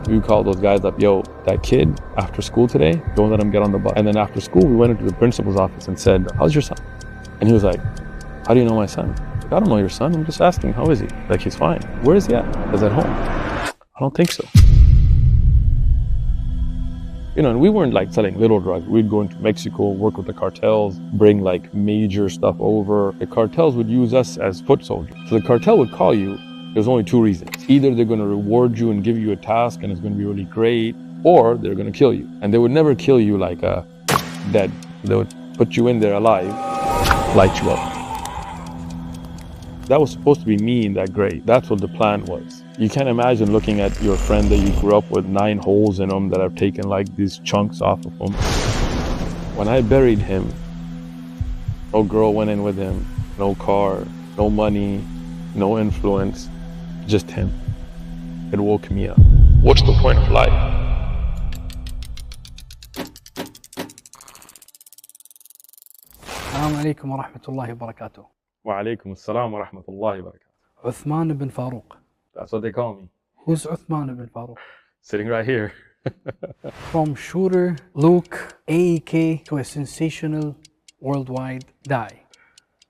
We called those guys up, yo, that kid after school today, don't let him get on the bus. And then after school, we went into the principal's office and said, how's your son? And he was like, how do you know my son? Like, I don't know your son, I'm just asking, how is he? Like, he's fine. Where is he at? He's at home. I don't think so. You know, and we weren't like selling little drugs. We'd go into Mexico, work with the cartels, bring like major stuff over. The cartels would use us as foot soldiers. So the cartel would call you. There's only two reasons. Either they're going to reward you and give you a task and it's going to be really great, or they're going to kill you. And they would never kill you like dead. They would put you in there alive, light you up. That was supposed to be me in that grave. That's what the plan was. You can't imagine looking at your friend that you grew up with, 9 holes in him that have taken like these chunks off of him. When I buried him, no girl went in with him, no car, no money, no influence, just him. It woke me up. What's the point of life? Assalamu alaikum wa rahmatullahi wa barakatuh. Wa alaikum assalam wa rahmatullahi wa barakatuh. Uthman ibn Farouk. That's what they call me. Who's Uthman ibn Farouk? Sitting right here. From shooter, Luke, AEK to a sensational worldwide die.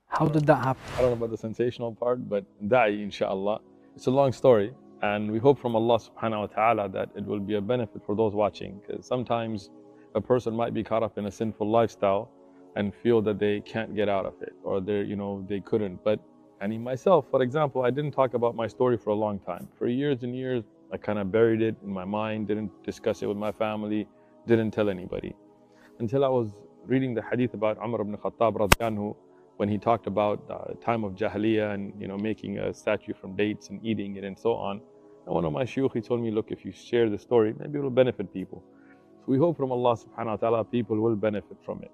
How did that happen? I don't know about the sensational part, but da'i, inshallah. It's a long story, and we hope from Allah subhanahu wa ta'ala that it will be a benefit for those watching, because sometimes a person might be caught up in a sinful lifestyle and feel that they can't get out of it, or they couldn't. But myself, for example, I didn't talk about my story for a long time. For years and years, I kind of buried it in my mind, didn't discuss it with my family, didn't tell anybody. Until I was reading the hadith about Umar ibn Khattab radiyallahu anhu, when he talked about the time of Jahiliyyah and making a statue from dates and eating it and so on. And one of my shaykh, he told me, look, if you share the story, maybe it will benefit people. So we hope from Allah subhanahu wa ta'ala people will benefit from it.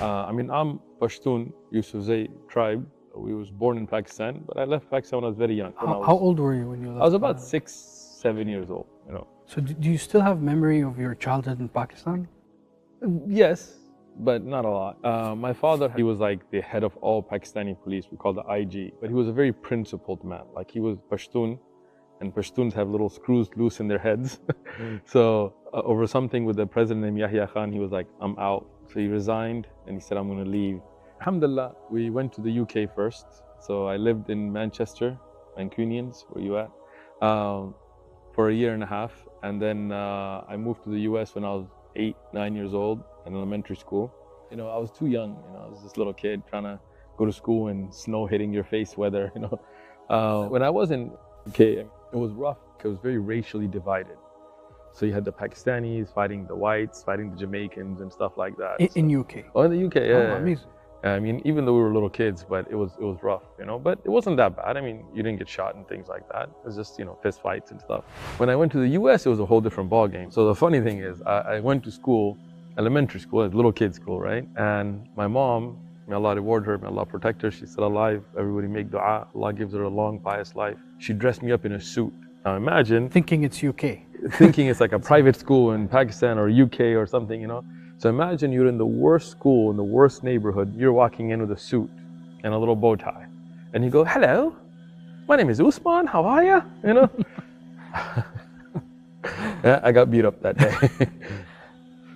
I'm Pashtun, Yusufzai tribe. We was born in Pakistan, but I left Pakistan when I was very young. How old were you when you left? I was about 6, 7 years old. So do you still have memory of your childhood in Pakistan? Yes, but not a lot. My father, he was like the head of all Pakistani police. We call the IG, but he was a very principled man. Like, he was Pashtun, and Pashtuns have little screws loose in their heads. So over something with the president named Yahya Khan, he was like, I'm out. So he resigned and he said, I'm going to leave. Alhamdulillah, we went to the UK first. So I lived in Manchester, Mancunians, where you at, for a year and a half. And then I moved to the US when I was 8, 9 years old in elementary school. I was too young. I was this little kid trying to go to school in snow hitting your face weather. When I was in UK, it was rough because it was very racially divided. So you had the Pakistanis fighting the whites, fighting the Jamaicans and stuff like that. In UK? Oh, in the UK, yeah. Oh, amazing. Even though we were little kids, but it was rough, but it wasn't that bad. You didn't get shot and things like that. It was just, fist fights and stuff. When I went to the US, it was a whole different ball game. So the funny thing is, I went to school, elementary school, little kid school, right? And my mom, may Allah reward her, may Allah protect her, she's still alive. Everybody make dua. Allah gives her a long, pious life. She dressed me up in a suit. Now imagine. Thinking it's UK. Thinking it's like a private school in Pakistan or UK or something, So imagine you're in the worst school, in the worst neighborhood. You're walking in with a suit and a little bow tie. And you go, hello, my name is Usman, how are you? Yeah, I got beat up that day.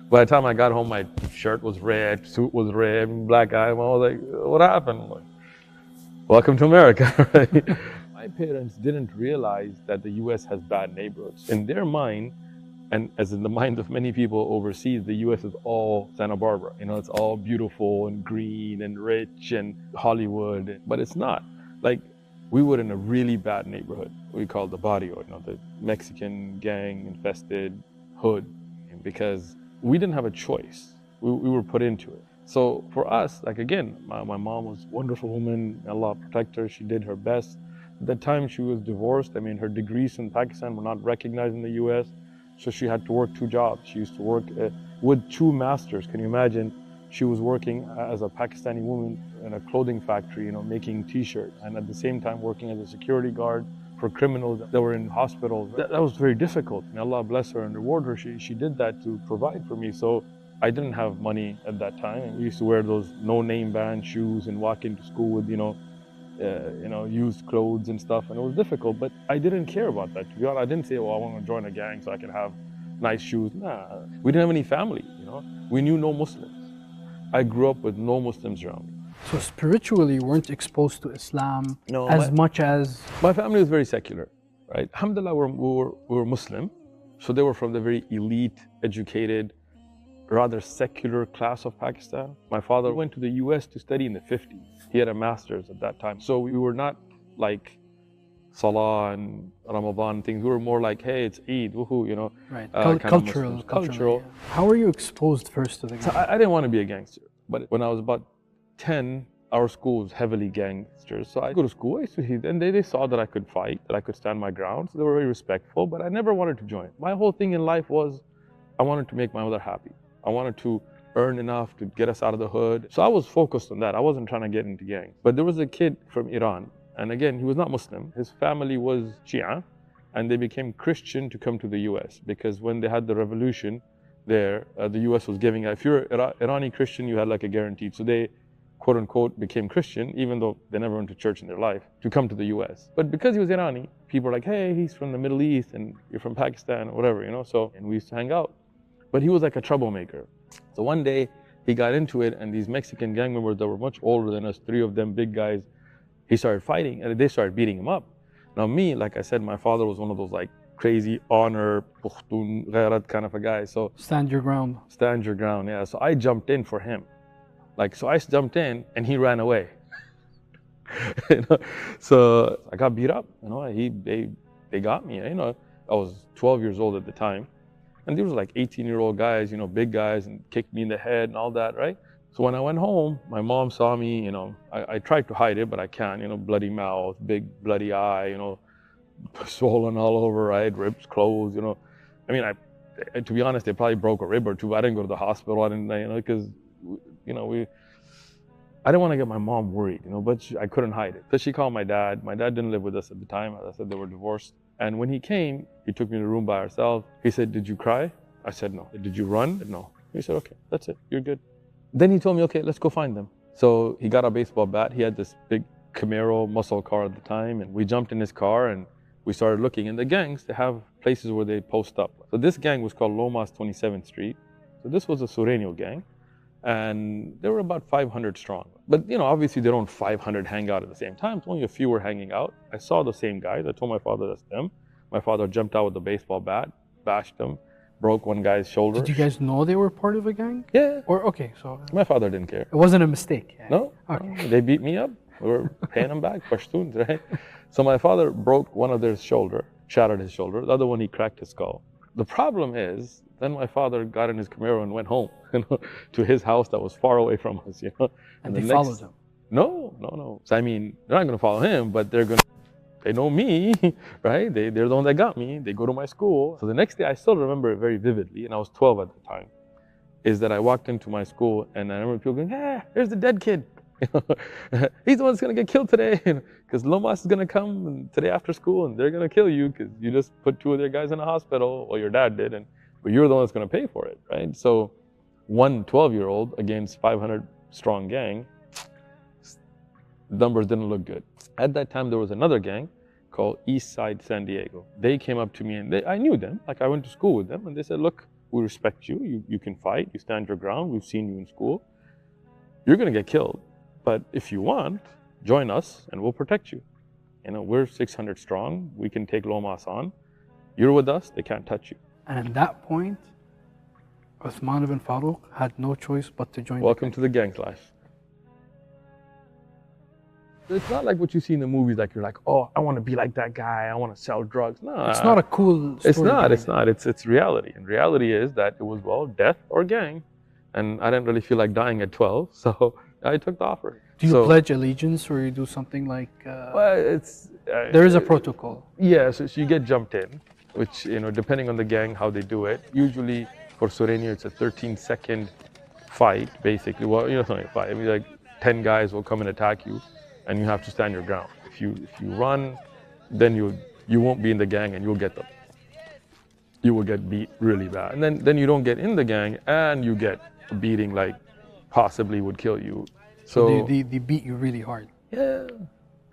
By the time I got home, my shirt was red, suit was red, black eye. I was like, what happened? I'm like, welcome to America, right? My parents didn't realize that the US has bad neighborhoods. In their mind, and as in the mind of many people overseas, the US is all Santa Barbara. It's all beautiful and green and rich and Hollywood, but it's not. Like, we were in a really bad neighborhood. We called the barrio, the Mexican gang infested hood, because we didn't have a choice. We were put into it. So for us, like, again, my mom was a wonderful woman. Allah protect her. She did her best. At the time she was divorced, her degrees in Pakistan were not recognized in the US, so she had to work 2 jobs. She used to work with 2 masters. Can you imagine? She was working as a Pakistani woman in a clothing factory, making t-shirts, and at the same time working as a security guard for criminals that were in hospitals. That was very difficult. May Allah bless her and reward her. She did that to provide for me. So I didn't have money at that time. And we used to wear those no-name band shoes and walk into school with, used clothes and stuff, and it was difficult. But I didn't care about that. To be honest, I didn't say, "Well, I want to join a gang so I can have nice shoes." Nah, we didn't have any family. We knew no Muslims. I grew up with no Muslims around me. So spiritually, you weren't exposed to Islam No, much as... My family was very secular, right? Alhamdulillah, we were Muslim, so they were from the very elite, educated, rather secular class of Pakistan. My father went to the US to study in the 50s. He had a master's at that time. So we were not like Salah and Ramadan things. We were more like, hey, it's Eid, woohoo, Right, cultural. Yeah. How were you exposed first to the gang? So I didn't want to be a gangster, but when I was about 10, our school was heavily gangsters. So I go to school, I used to see them, they saw that I could fight, that I could stand my ground. So they were very respectful, but I never wanted to join. My whole thing in life was I wanted to make my mother happy. I wanted to earn enough to get us out of the hood. So I was focused on that. I wasn't trying to get into gangs. But there was a kid from Iran, and again, he was not Muslim. His family was Shia, and they became Christian to come to the US because when they had the revolution there, the US was giving, if you're Irani Christian, you had like a guaranteed. So they, quote unquote, became Christian, even though they never went to church in their life, to come to the US. But because he was Irani, people were like, hey, he's from the Middle East and you're from Pakistan or whatever, So, and we used to hang out. But he was like a troublemaker. So one day he got into it, and these Mexican gang members that were much older than us, 3 of them big guys, he started fighting and they started beating him up. Now me, like I said, my father was one of those like crazy honor, Pukhtun, Ghairat kind of a guy. So stand your ground. Stand your ground, yeah. So I jumped in for him. So I jumped in and he ran away. So I got beat up. They got me. I was 12 years old at the time, and these were like 18-year-old guys, big guys, and kicked me in the head and all that, right? So when I went home, my mom saw me. I tried to hide it, but I can't. Bloody mouth, big bloody eye. Swollen all over, right? Ribs closed. To be honest, they probably broke a rib or two. I didn't go to the hospital. I didn't, because. I didn't want to get my mom worried, but I couldn't hide it. So she called my dad. My dad didn't live with us at the time. As I said, they were divorced. And when he came, he took me to the room by ourselves. He said, did you cry? I said, no. Did you run? No. He said, okay, that's it. You're good. Then he told me, okay, let's go find them. So he got a baseball bat. He had this big Camaro muscle car at the time. And we jumped in his car and we started looking. And the gangs, they have places where they post up. So this gang was called Lomas 27th Street. So this was a Sureño gang. And there were about 500 strong. But obviously they don't 500 hang out at the same time. It's only a few were hanging out. I saw the same guys. I told my father that's them. My father jumped out with a baseball bat, bashed him, broke one guy's shoulder. Did you guys know they were part of a gang? Yeah. So my father didn't care. It wasn't a mistake. Yeah. No. Okay. No, they beat me up. We were paying them back, Pashtuns, right? So my father broke one of their shoulder, shattered his shoulder. The other one, he cracked his skull. The problem is, then my father got in his Camaro and went home, to his house that was far away from us, And they followed him? No. So they're not going to follow him, but they know me, right? They're the one that got me. They go to my school. So the next day, I still remember it very vividly, and I was 12 at the time, is that I walked into my school and I remember people going, here's the dead kid. He's the one that's going to get killed today, because Lomas is going to come today after school and they're going to kill you because you just put 2 of their guys in a hospital, or your dad did, but you're the one that's going to pay for it, right? So one 12-year-old against 500 strong gang, numbers didn't look good. At that time, there was another gang called East Side San Diego. They came up to me and I knew them, I went to school with them, and they said, look, we respect you. You can fight, you stand your ground, we've seen you in school. You're going to get killed, but if you want, join us and we'll protect you. We're 600 strong, we can take Lomas on. You're with us, they can't touch you. And at that point, Uthman ibn Farooq had no choice but to join. Welcome to the gang's life. It's not like what you see in the movies, like you're like, oh, I want to be like that guy, I want to sell drugs. No, it's not a cool story. It's not. It's reality. And reality is that it was, death or gang. And I didn't really feel like dying at 12, so I took the offer. Do you pledge allegiance, or you do something like... there is a protocol. Yeah, so you get jumped in, which, depending on the gang, how they do it. Usually for Sureño, it's a 13-second fight, basically. Well, it's not a fight. I mean, like 10 guys will come and attack you, and you have to stand your ground. If you run, then you won't be in the gang, and you'll get them. You will get beat really bad. And then you don't get in the gang, and you get a beating like possibly would kill you. So they beat you really hard. Yeah.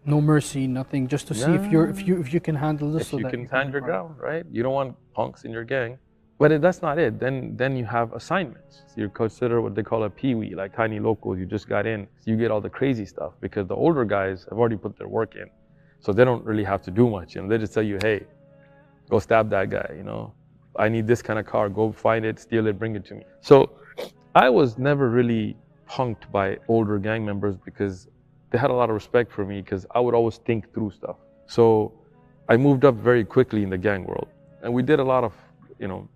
No mercy, nothing, just to see if you can handle this. If you can stand your ground, right? You don't want punks in your gang. But that's not it. Then you have assignments. So you consider what they call a peewee, like tiny locals. You just got in. So you get all the crazy stuff because the older guys have already put their work in. So they don't really have to do much. They just tell you, hey, go stab that guy, I need this kind of car. Go find it, steal it, bring it to me. So I was never really punked by older gang members because they had a lot of respect for me because I would always think through stuff. So I moved up very quickly in the gang world. And we did a lot of, I don't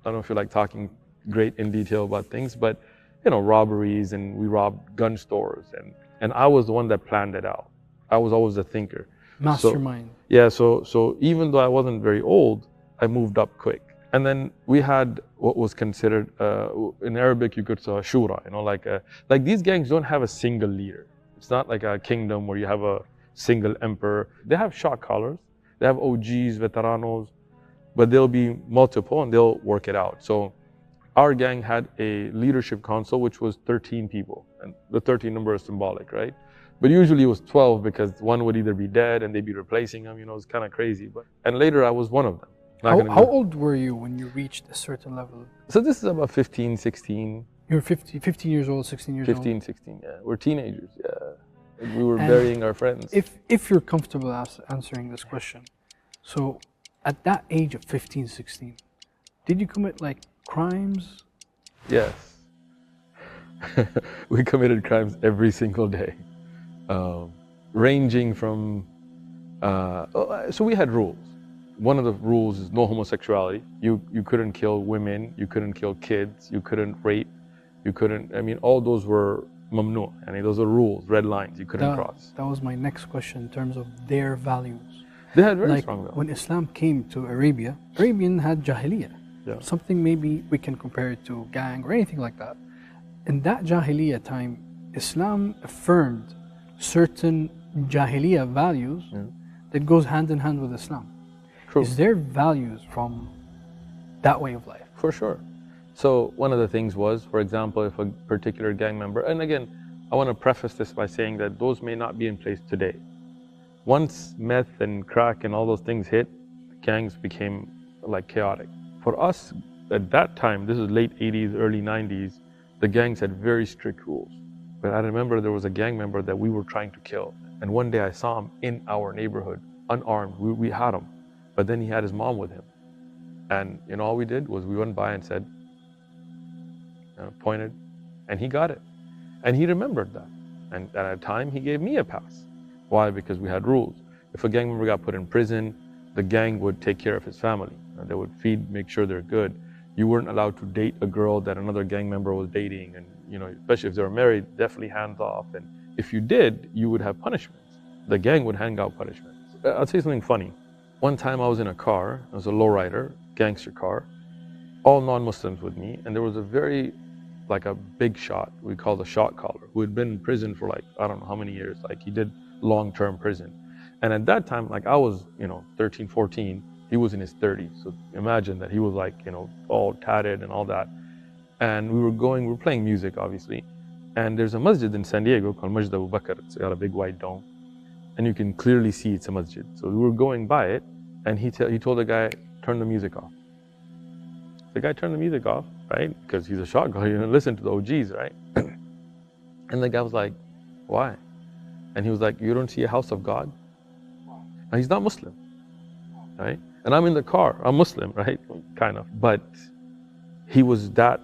know if you like talking great in detail about things, but, robberies, and we robbed gun stores. And I was the one that planned it out. I was always the thinker. Mastermind. So even though I wasn't very old, I moved up quick. And then we had what was considered, in Arabic you could say shura, like these gangs don't have a single leader. It's not like a kingdom where you have a single emperor. They have shot callers, they have OGs, veteranos, but they'll be multiple and they'll work it out. So our gang had a leadership council, which was 13 people. And the 13 number is symbolic, right? But usually it was 12 because one would either be dead and they'd be replacing them, it's kind of crazy. And later I was one of them. How old were you when you reached a certain level? So this is about 15, 16. You were 15 years old, 16 years old? 15, 16, yeah. We're teenagers, yeah. We were burying our friends. If you're comfortable answering this question, so at that age of 15, 16, did you commit like crimes? Yes. We committed crimes every single day. Ranging from, so we had rules. One of the rules is no homosexuality. You couldn't kill women, you couldn't kill kids, you couldn't rape, you couldn't, all those were mamnu. Those are rules, red lines you couldn't cross. That was my next question in terms of their values. They had very strong values. When Islam came to Arabia, Arabian had Jahiliyyah. Yeah. Something maybe we can compare it to gang or anything like that. In that Jahiliyyah time, Islam affirmed certain Jahiliyyah values that goes hand in hand with Islam. True. Is there values from that way of life? For sure. So one of the things was, for example, if a particular gang member, and again, I want to preface this by saying that those may not be in place today. Once meth and crack and all those things hit, gangs became like chaotic. For us, at that time, this is late 80s, early 90s, the gangs had very strict rules. But I remember there was a gang member that we were trying to kill. And one day I saw him in our neighborhood, unarmed. We had him. But then he had his mom with him. And all we did was we went by and said, pointed, and he got it. And he remembered that. And at a time, he gave me a pass. Why? Because we had rules. If a gang member got put in prison, the gang would take care of his family. They would feed, make sure they're good. You weren't allowed to date a girl that another gang member was dating. And, especially if they were married, definitely hands off. And if you did, you would have punishments. The gang would hand out punishments. I'll tell you something funny. One time I was in a car, it was a lowrider, gangster car, all non-Muslims with me, and there was a big shot, we called a shot caller, who had been in prison for I don't know how many years, he did long-term prison. And at that time, I was, 13, 14, he was in his 30s, so imagine that he was all tatted and all that. And we were playing music, obviously, and there's a masjid in San Diego called Masjid Abu Bakr. It's got a big white dome. And you can clearly see it's a masjid. So we were going by it, and he told the guy, turn the music off. The guy turned the music off, right? Because he's a shot caller, listen to the OGs, right? And the guy was like, why? And he was like, you don't see a house of God? Now he's not Muslim, right? And I'm in the car, I'm Muslim, right? Kind of. But he was that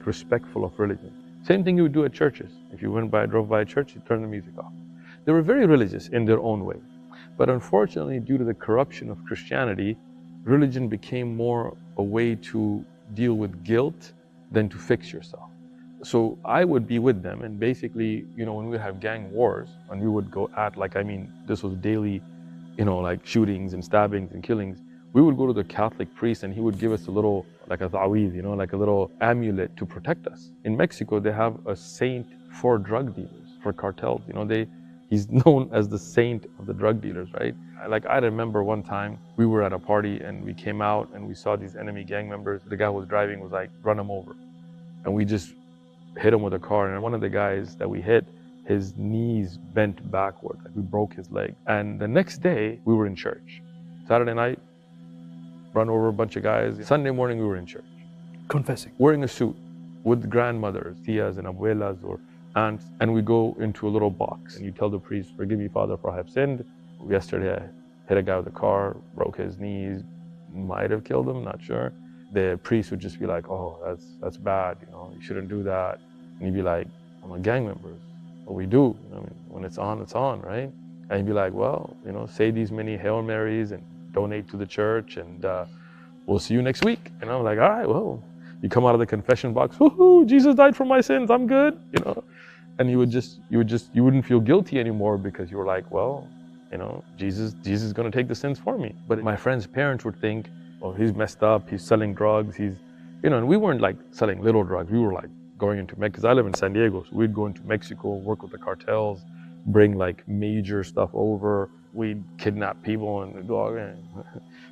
respectful of religion. Same thing you would do at churches. If you drove by a church, you turn the music off. They were very religious in their own way. But unfortunately, due to the corruption of Christianity, religion became more a way to deal with guilt than to fix yourself. So I would be with them, and basically, when we would have gang wars, and we would go at, this was daily, shootings and stabbings and killings, we would go to the Catholic priest and he would give us a little, a ta'weez, a little amulet to protect us. In Mexico, they have a saint for drug dealers, for cartels. He's known as the saint of the drug dealers, right? I remember one time we were at a party and we came out and we saw these enemy gang members. The guy who was driving was like, run him over. And we just hit him with a car. And one of the guys that we hit his knees bent backward, like we broke his leg. And the next day, we were in church. Saturday night, run over a bunch of guys. Sunday morning, we were in church. Confessing. Wearing a suit with grandmothers, tias and abuelas or aunts, and we go into a little box and you tell the priest, forgive me, Father, for I have sinned. Yesterday I hit a guy with a car, broke his knees, might have killed him, not sure. The priest would just be like, oh, that's bad, you know, you shouldn't do that. And you'd be like, I'm a gang member. What we do, I mean, when it's on, right? And you'd be like, well, you know, say these many Hail Marys and donate to the church, and we'll see you next week. And I'm like, all right, well, you come out of the confession box, woohoo, Jesus died for my sins, I'm good, you know. And you wouldn't feel guilty anymore because you were like, well, you know, Jesus is gonna take the sins for me. But my friend's parents would think, oh, he's messed up, he's selling drugs, he's, you know, and we weren't like selling little drugs, we were like going into Mexico, because I live in San Diego, so we'd go into Mexico, work with the cartels, bring like major stuff over, we'd kidnap people and do all that,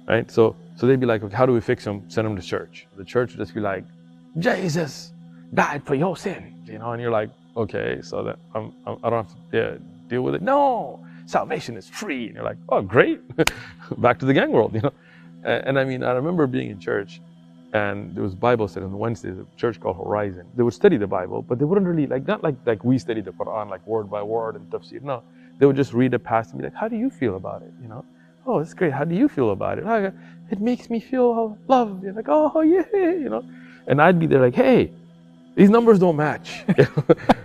right? So they'd be like, okay, how do we fix them? Send them to church. The church would just be like, Jesus died for your sins, you know, and you're like, okay, so that I don't have to deal with it. No, salvation is free. And you're like, oh, great, back to the gang world, you know. And I mean, I remember being in church, and there was Bible study on Wednesdays, a church called Horizon. They would study the Bible, but they wouldn't really, not like we study the Quran, like word by word and tafsir. No, they would just read a passage and be like, how do you feel about it, you know? Oh, it's great, how do you feel about it? Like, it makes me feel loved. You're like, oh, yeah, you know? And I'd be there like, hey, these numbers don't match.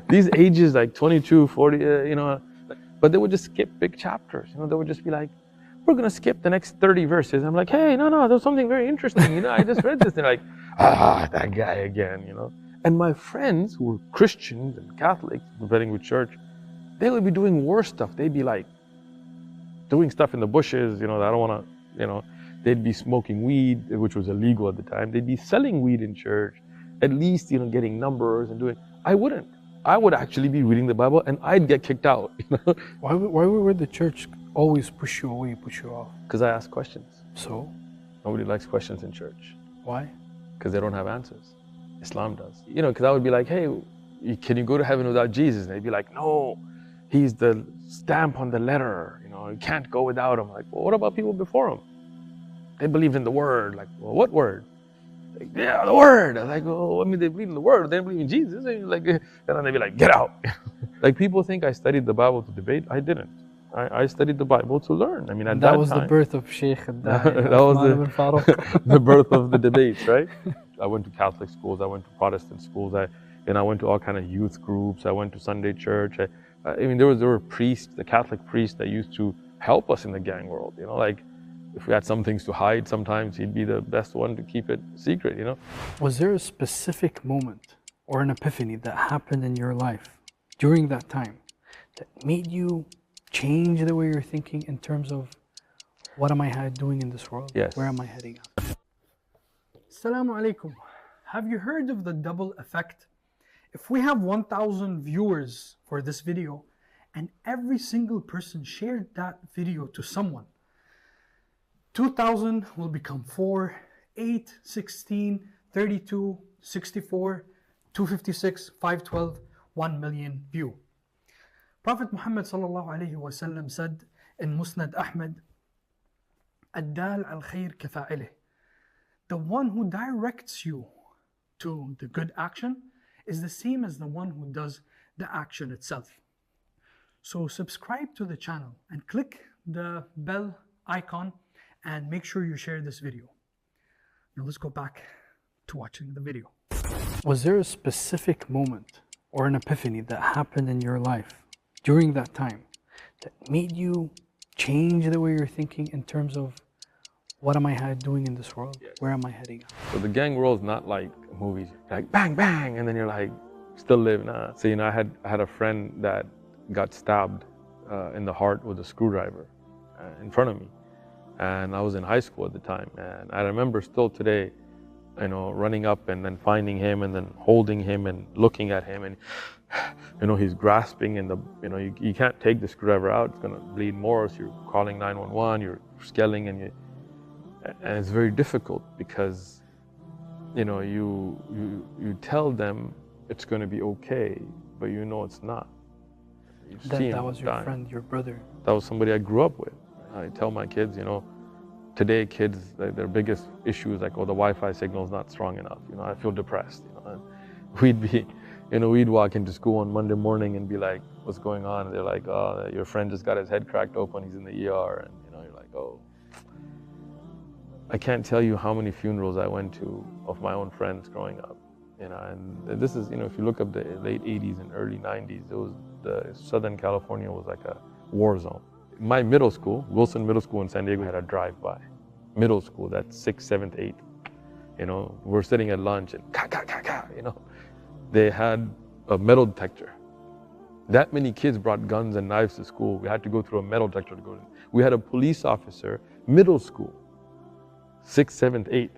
These ages, like 22, 40, you know, but they would just skip big chapters, you know? They would just be like, we're gonna skip the next 30 verses. I'm like, hey, no, there's something very interesting, you know, I just read this. They're like, that guy again, you know. And my friends who were Christians and Catholics, depending with church, they would be doing worse stuff. They'd be like doing stuff in the bushes, you know, that I don't wanna, you know, they'd be smoking weed, which was illegal at the time. They'd be selling weed in church, at least, you know, getting numbers and doing, I wouldn't. I would actually be reading the Bible and I'd get kicked out, you know. Why would the church always push you away, push you off? Because I ask questions. So? Nobody likes questions in church. Why? Because they don't have answers. Islam does. You know, because I would be like, hey, can you go to heaven without Jesus? And they'd be like, no, he's the stamp on the letter. You know, you can't go without him. Like, well, what about people before him? They believed in the word. Like, well, what word? Like, yeah, the word. I was like, oh, I mean, they believe in the word. They didn't believe in Jesus. And like, and then they'd be like, get out. Like, people think I studied the Bible to debate. I didn't. I studied the Bible to learn. I mean, at that time, was the birth of Sheikh. That was the birth of the debates, right? I went to Catholic schools. I went to Protestant schools. I went to all kind of youth groups. I went to Sunday church. I mean, there were priests, the Catholic priests that used to help us in the gang world. You know, like if we had some things to hide, sometimes he'd be the best one to keep it secret. You know. Was there a specific moment or an epiphany that happened in your life during that time that made you change the way you're thinking in terms of what am I doing in this world? Yes. Where am I heading? Assalamu alaikum. Have you heard of the double effect? If we have 1,000 viewers for this video and every single person shared that video to someone, 2,000 will become 4, 8, 16, 32, 64, 256, 512, 1 million view. Prophet Muhammad sallallahu alayhi wa sallam said in Musnad Ahmad, "Ad-dal al-khair kafa'ilih." The one who directs you to the good action is the same as the one who does the action itself. So subscribe to the channel and click the bell icon and make sure you share this video. Now let's go back to watching the video. Was there a specific moment or an epiphany that happened in your life during that time that made you change the way you're thinking in terms of what am I doing in this world? Yes. Where am I heading? So the gang world is not like movies, like bang, bang, and then you're like, still living. So, you know, I had a friend that got stabbed in the heart with a screwdriver in front of me. And I was in high school at the time. And I remember still today, you know, running up and then finding him and then holding him and looking at him, and you know, he's grasping, and you can't take the screwdriver out, it's gonna bleed more, so you're calling 911, you're scaling, and it's very difficult because, you know, you tell them it's gonna be okay, but you know it's not. You see That him was your dying. friend, your brother. That was somebody I grew up with. I tell my kids, today kids, their biggest issue is like, oh, the Wi-Fi signal is not strong enough. I feel depressed. And we'd walk into school on Monday morning and be like, what's going on? And they're like, oh, your friend just got his head cracked open. He's in the ER. And you're like, oh. I can't tell you how many funerals I went to of my own friends growing up. And this is, if you look up the late 80s and early 90s, Southern California was like a war zone. My middle school, Wilson Middle School in San Diego, had a drive-by. Middle school, that's 6th, 7th, 8th. We're sitting at lunch and they had a metal detector. That many kids brought guns and knives to school. We had to go through a metal detector to go in. We had a police officer, middle school, 6th, 7th, 8th.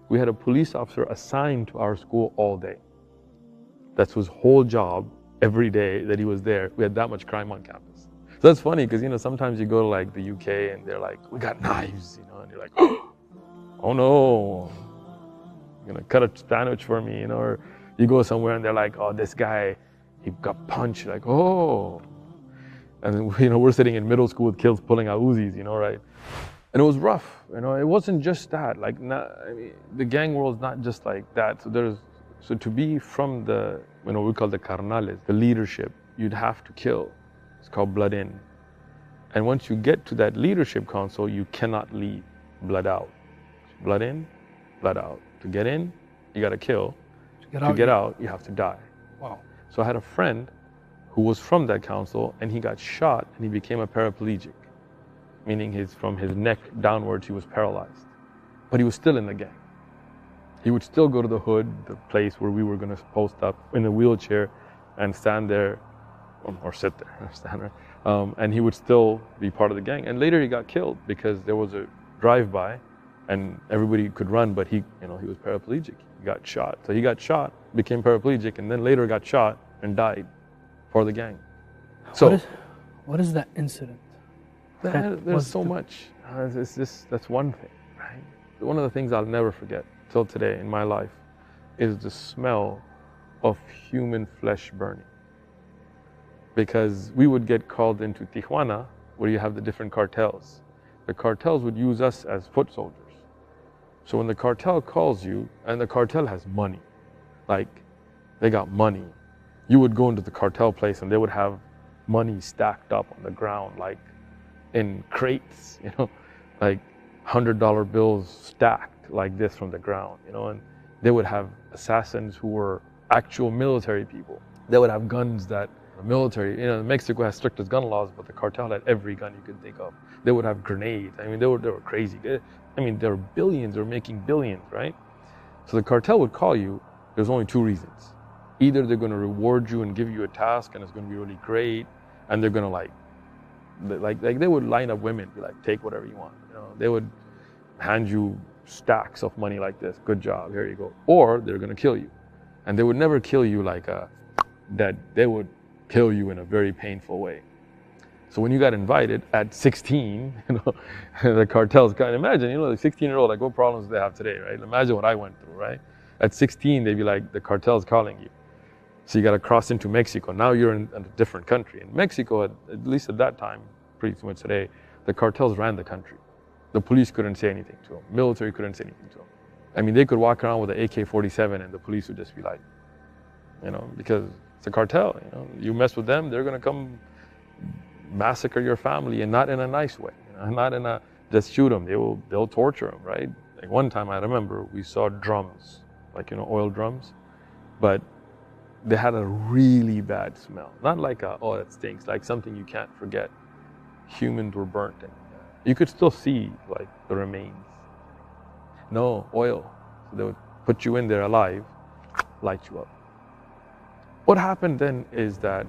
We had a police officer assigned to our school all day. That's his whole job every day that he was there. We had that much crime on campus. So that's funny because, sometimes you go to like the UK and they're like, we got knives, and you're like, oh no, you're gonna cut a sandwich for me, or you go somewhere and they're like, oh, this guy, he got punched, like, oh. And we're sitting in middle school with kids pulling out Uzis, right? And it was rough, it wasn't just that, the gang world is not just like that. So to be from the, we call the carnales, the leadership, you'd have to kill. It's called blood in. And once you get to that leadership council, you cannot leave. Blood out. Blood in, blood out. To get in, you gotta kill. To get out, you have to die. Wow. So I had a friend who was from that council and he got shot and he became a paraplegic, meaning from his neck downwards, he was paralyzed. But he was still in the gang. He would still go to the hood, the place where we were gonna post up, in a wheelchair and stand there, or sit there, stand there. And he would still be part of the gang. And later he got killed because there was a drive-by and everybody could run, but he was paraplegic. He got shot. So he got shot, became paraplegic, and then later got shot and died for the gang. So what is that incident? There's so much. That's one thing, right? One of the things I'll never forget till today in my life is the smell of human flesh burning. Because we would get called into Tijuana, where you have the different cartels. The cartels would use us as foot soldiers. So when the cartel calls you, and the cartel has money, like they got money, you would go into the cartel place and they would have money stacked up on the ground, like in crates, like $100 bills stacked like this from the ground, and they would have assassins who were actual military people. They would have guns that the military, Mexico has strictest gun laws, but the cartel had every gun you could think of. They would have grenades. They were crazy. They were billions, they were making billions, right? So the cartel would call you, there's only two reasons. Either they're gonna reward you and give you a task and it's gonna be really great, and they're gonna they would line up women, be like, take whatever you want. They would hand you stacks of money like this, good job, here you go. Or they're gonna kill you. And they would never kill you that they would kill you in a very painful way. So when you got invited at 16, the cartels, imagine, the 16-year-old, like what problems do they have today, right? Imagine what I went through, right? At 16, they'd be like, the cartel's calling you. So you got to cross into Mexico. Now you're in a different country. In Mexico, at least at that time, pretty much today, the cartels ran the country. The police couldn't say anything to them. Military couldn't say anything to them. They could walk around with an AK-47 and the police would just be like, because it's a cartel, you mess with them, they're going to come massacre your family, and not in a nice way, not in a just shoot them. They'll torture them, right? Like one time I remember we saw drums, oil drums, but they had a really bad smell. Not like oh that stinks, like something you can't forget. Humans were burnt, and you could still see the remains. No oil, so they would put you in there alive, light you up. What happened then is that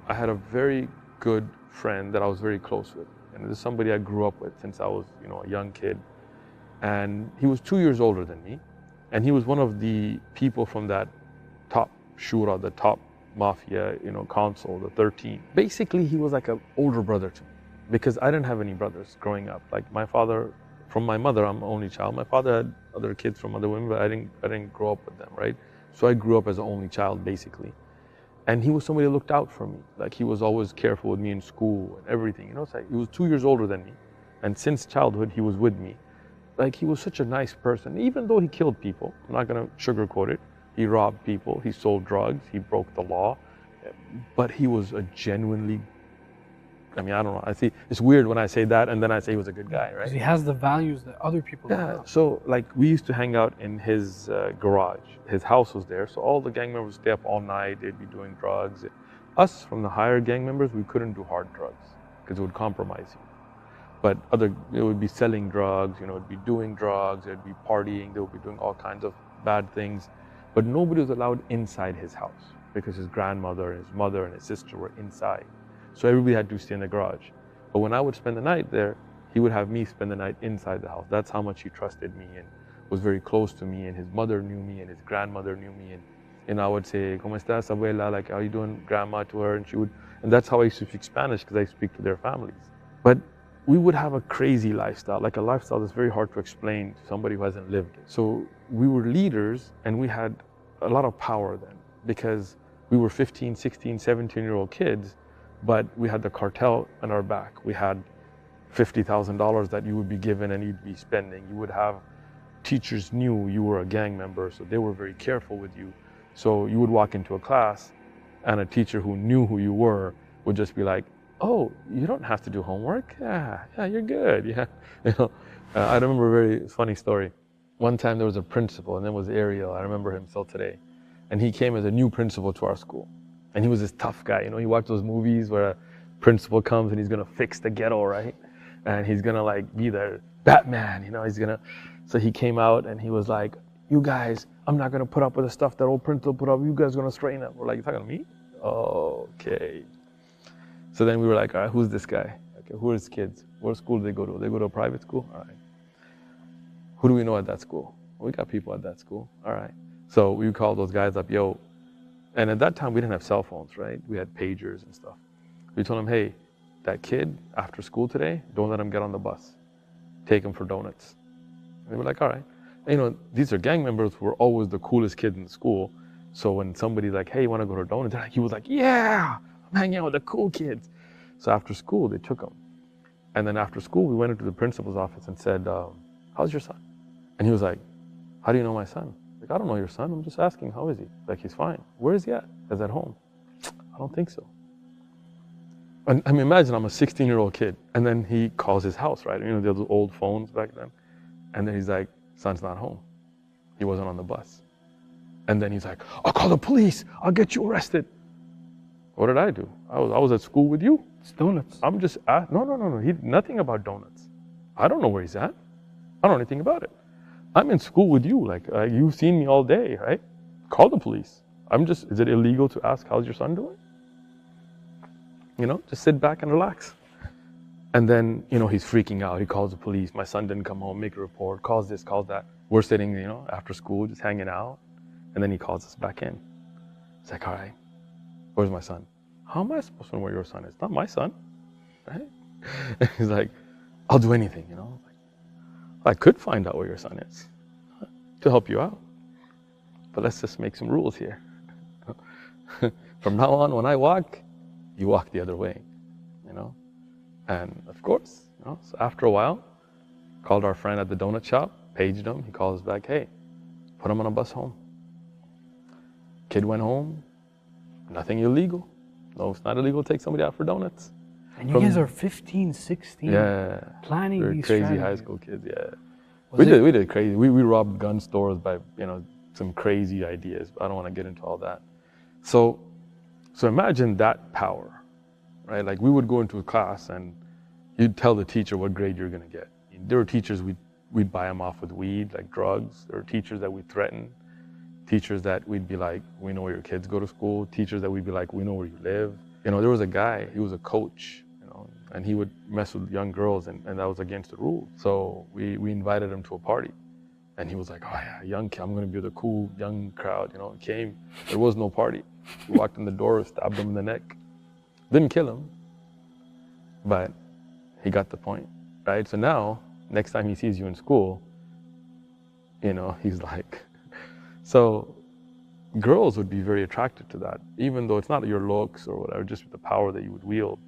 I had a very good friend that I was very close with. And this is somebody I grew up with since I was, a young kid. And he was 2 years older than me. And he was one of the people from that top shura, the top mafia, council, the 13. Basically, he was like an older brother to me because I didn't have any brothers growing up. Like my father, from my mother, I'm the only child. My father had other kids from other women, but I didn't grow up with them, right? So I grew up as an only child, basically. And he was somebody that looked out for me. Like he was always careful with me in school and everything. You know, it's like he was 2 years older than me. And since childhood, he was with me. Like he was such a nice person, even though he killed people. I'm not gonna sugarcoat it. He robbed people, he sold drugs, he broke the law. But he was a genuinely, I mean, I don't know. I see, it's weird when I say that and then I say he was a good guy, right? He has the values that other people don't have. So like we used to hang out in his garage. His house was there, so all the gang members would stay up all night. They'd be doing drugs. Us, from the higher gang members, we couldn't do hard drugs because it would compromise you. But it would be selling drugs, you know, it'd be doing drugs, it'd be partying, they would be doing all kinds of bad things. But nobody was allowed inside his house because his grandmother and his mother and his sister were inside. So everybody had to stay in the garage. But when I would spend the night there, he would have me spend the night inside the house. That's how much he trusted me and was very close to me, and his mother knew me and his grandmother knew me. And I would say, ¿Cómo estás, abuela? Like, how are you doing, grandma, to her? And that's how I used to speak Spanish, because I speak to their families. But we would have a crazy lifestyle, like a lifestyle that's very hard to explain to somebody who hasn't lived it. So we were leaders and we had a lot of power then, because we were 15, 16, 17-year-old kids, but we had the cartel on our back. We had $50,000 that you would be given and you'd be spending. You would have teachers knew you were a gang member, so they were very careful with you. So you would walk into a class and a teacher who knew who you were would just be like, oh, you don't have to do homework? Yeah, you're good. Yeah, you know. I remember a very funny story. One time there was a principal, and then was Ariel. I remember him till today. And he came as a new principal to our school. And he was this tough guy. You know, you watch those movies where a principal comes and he's gonna fix the ghetto, right? And he's gonna like be the Batman, you know, so he came out and he was like, you guys, I'm not gonna put up with the stuff that old principal put up. You guys are gonna straighten up. We're like, you talking to me? Okay. So then we were like, all right, who's this guy? Okay, who are his kids? What school do they go to? They go to a private school? All right. Who do we know at that school? Well, we got people at that school. All right. So we called those guys up, yo. And at that time, we didn't have cell phones, right? We had pagers and stuff. We told them, hey, that kid after school today, don't let him get on the bus. Take him for donuts. And they were like, all right. And, you know, these are gang members who were always the coolest kids in the school. So when somebody's like, hey, you want to go to donuts? He was like, yeah, I'm hanging out with the cool kids. So after school, they took him. And then after school, we went into the principal's office and said, how's your son? And he was like, how do you know my son? Like, I don't know your son. I'm just asking, how is he? Like, he's fine. Where is he at? He's at home. I don't think so. And I mean, imagine I'm a 16-year-old kid. And then he calls his house, right? You know, those old phones back then. And then he's like, son's not home. He wasn't on the bus. And then he's like, I'll call the police. I'll get you arrested. What did I do? I was at school with you. It's donuts. I'm just, no. Nothing about donuts. I don't know where he's at. I don't know anything about it. I'm in school with you. Like, you've seen me all day, right? Call the police. Is it illegal to ask, how's your son doing? You know, just sit back and relax. And then, you know, he's freaking out. He calls the police. My son didn't come home, make a report, calls this, calls that. We're sitting, you know, after school, just hanging out. And then he calls us back in. He's like, all right, where's my son? How am I supposed to know where your son is? Not my son, right? He's like, I'll do anything, you know. I could find out where your son is to help you out. But let's just make some rules here. From now on, when I walk, you walk the other way, you know. And of course, you know, so after a while, called our friend at the donut shop, paged him. He calls us back, hey, put him on a bus home. Kid went home, nothing illegal. No, it's not illegal to take somebody out for donuts. And you guys are 15, 16, planning these crazy strategies. high school kids, yeah. We did crazy. We robbed gun stores by, you know, some crazy ideas. But I don't want to get into all that. So imagine that power, right? Like we would go into a class and you'd tell the teacher what grade you're going to get. There were teachers we'd buy them off with weed, like drugs. There were teachers that we'd threaten. Teachers that we'd be like, we know where your kids go to school. Teachers that we'd be like, we know where you live. You know, there was a guy, he was a coach, you know, and he would mess with young girls and that was against the rules. So we invited him to a party and he was like, oh yeah, young kid, I'm gonna be the cool young crowd, you know. Came, there was no party. He walked in the door, stabbed him in the neck. Didn't kill him, but he got the point, right? So now, next time he sees you in school, you know, he's like, so girls would be very attracted to that, even though it's not your looks or whatever, just with the power that you would wield.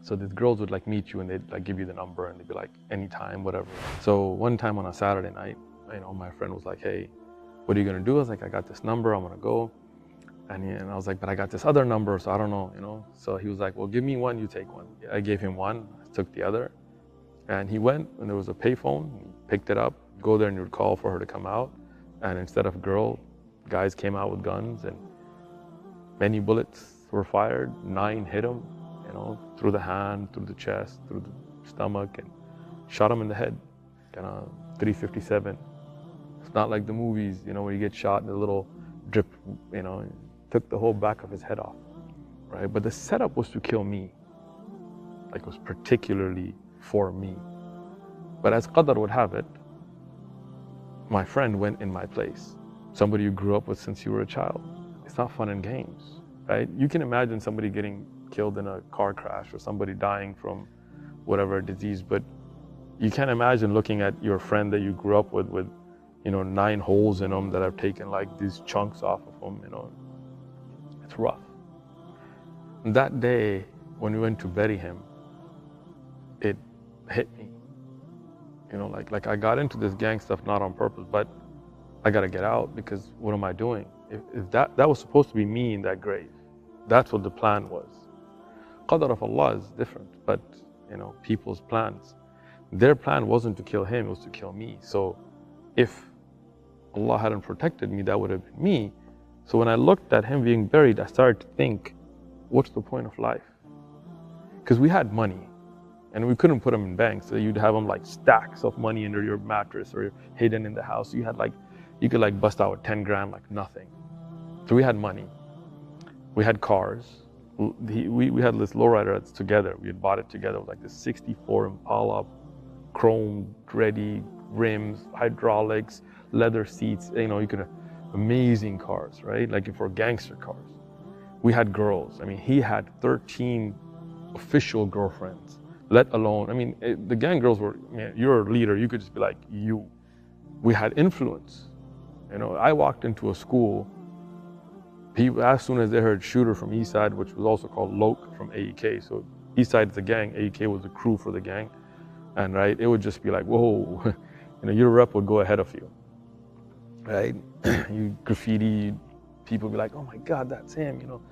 So these girls would like meet you and they'd like give you the number and they'd be like, anytime, whatever. So one time on a Saturday night, you know, my friend was like, hey, what are you gonna do? I was like, I got this number, I'm gonna go. And I was like, but I got this other number, so I don't know, you know? So he was like, well, give me one, you take one. I gave him one, I took the other. And he went, and there was a payphone, he picked it up, go there and you would call for her to come out. And instead of girl, guys came out with guns and many bullets were fired, 9 hit him, you know, through the hand, through the chest, through the stomach, and shot him in the head, kind of 357. It's not like the movies, you know, where you get shot and a little drip, you know, took the whole back of his head off, right? But the setup was to kill me. Like, it was particularly for me. But as Qadar would have it, my friend went in my place. Somebody you grew up with since you were a child. It's not fun and games, right? You can imagine somebody getting killed in a car crash or somebody dying from whatever disease, but you can't imagine looking at your friend that you grew up with, you know, 9 holes in them that have taken like these chunks off of them, you know. It's rough. And that day, when we went to bury him, it hit me. You know, like I got into this gang stuff not on purpose, but I gotta get out because what am I doing? If that was supposed to be me in that grave. That's what the plan was. Qadar of Allah is different, but you know, people's plans. Their plan wasn't to kill him, it was to kill me. So if Allah hadn't protected me, that would have been me. So when I looked at him being buried, I started to think, what's the point of life? Because we had money and we couldn't put them in banks. So you'd have them like stacks of money under your mattress or hidden in the house. You had like, you could like bust out 10 grand like nothing. So we had money. We had cars. We had this lowrider that's together. We had bought it together. It was like this 64 Impala, chrome, ready, rims, hydraulics, leather seats. You know, you could, amazing cars, right? Like for gangster cars. We had girls. I mean, he had 13 official girlfriends, let alone, I mean, the gang girls were, you're a leader, you could just be like, you. We had influence. You know, I walked into a school, people, as soon as they heard Shooter from East Side, which was also called Loke from AEK, so East Side is the gang, AEK was the crew for the gang, and right, it would just be like, whoa, you know, your rep would go ahead of you, right? You graffiti, people be like, oh my God, that's him, you know.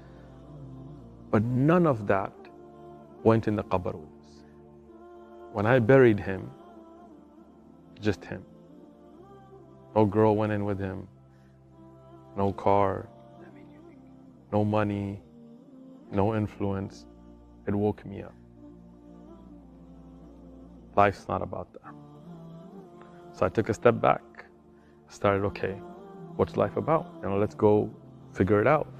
But none of that went in the qabr with us. When I buried him, just him. No girl went in with him, no car, no money, no influence. It woke me up. Life's not about that. So I took a step back, started, okay, what's life about? You know, let's go figure it out.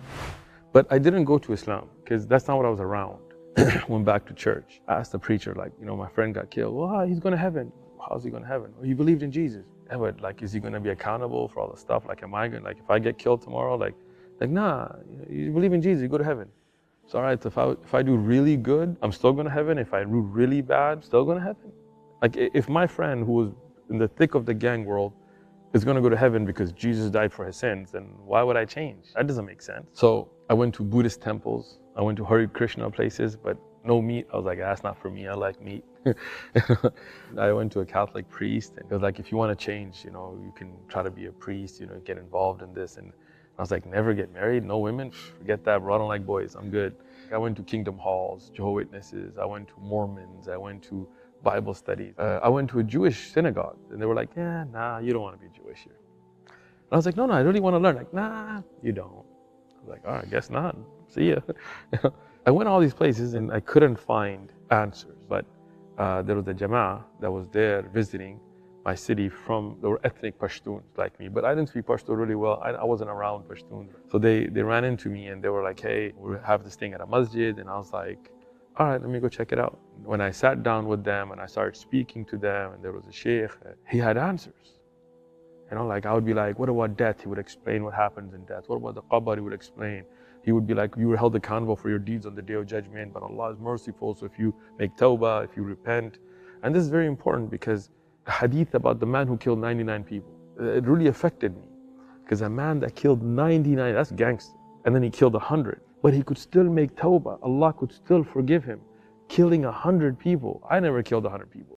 But I didn't go to Islam because that's not what I was around. Went back to church. I asked the preacher, like, you know, my friend got killed. Well, he's going to heaven. How's he going to heaven? Well, he believed in Jesus. Yeah, but like, is he going to be accountable for all the stuff? Like, am I going, like, if I get killed tomorrow, like nah, you believe in Jesus, you go to heaven. So all right, if I do really good, I'm still going to heaven. If I do really bad, still going to heaven. Like, if my friend who was in the thick of the gang world is going to go to heaven because Jesus died for his sins, then why would I change? That doesn't make sense. So I went to Buddhist temples. I went to Hare Krishna places, but no meat. I was like, that's not for me. I like meat. I went to a Catholic priest, and he was like, if you want to change, you know, you can try to be a priest, you know, get involved in this. And I was like, never get married, no women, forget that, bro. I don't like boys, I'm good. I went to Kingdom Halls, Jehovah's Witnesses, I went to Mormons, I went to Bible studies. I went to a Jewish synagogue, and they were like, yeah, nah, you don't want to be Jewish here. And I was like, no, I really want to learn. Like, nah, you don't. I was like, all right, I guess not, see ya. I went all these places and I couldn't find answers, but there was a Jama'ah that was there visiting my city they were ethnic Pashtuns like me, but I didn't speak Pashto really well. I wasn't around Pashtuns. So they ran into me and they were like, hey, we have this thing at a masjid. And I was like, all right, let me go check it out. When I sat down with them and I started speaking to them, and there was a Sheikh, he had answers. You know, like I would be like, what about death? He would explain what happens in death. What about the qabr? He would explain. He would be like, you were held accountable for your deeds on the day of judgment, but Allah is merciful. So if you make tawbah, if you repent, and this is very important because a hadith about the man who killed 99 people, it really affected me. Because a man that killed 99, that's gangster. And then he killed 100. But he could still make tawbah. Allah could still forgive him. Killing 100 people. I never killed 100 people.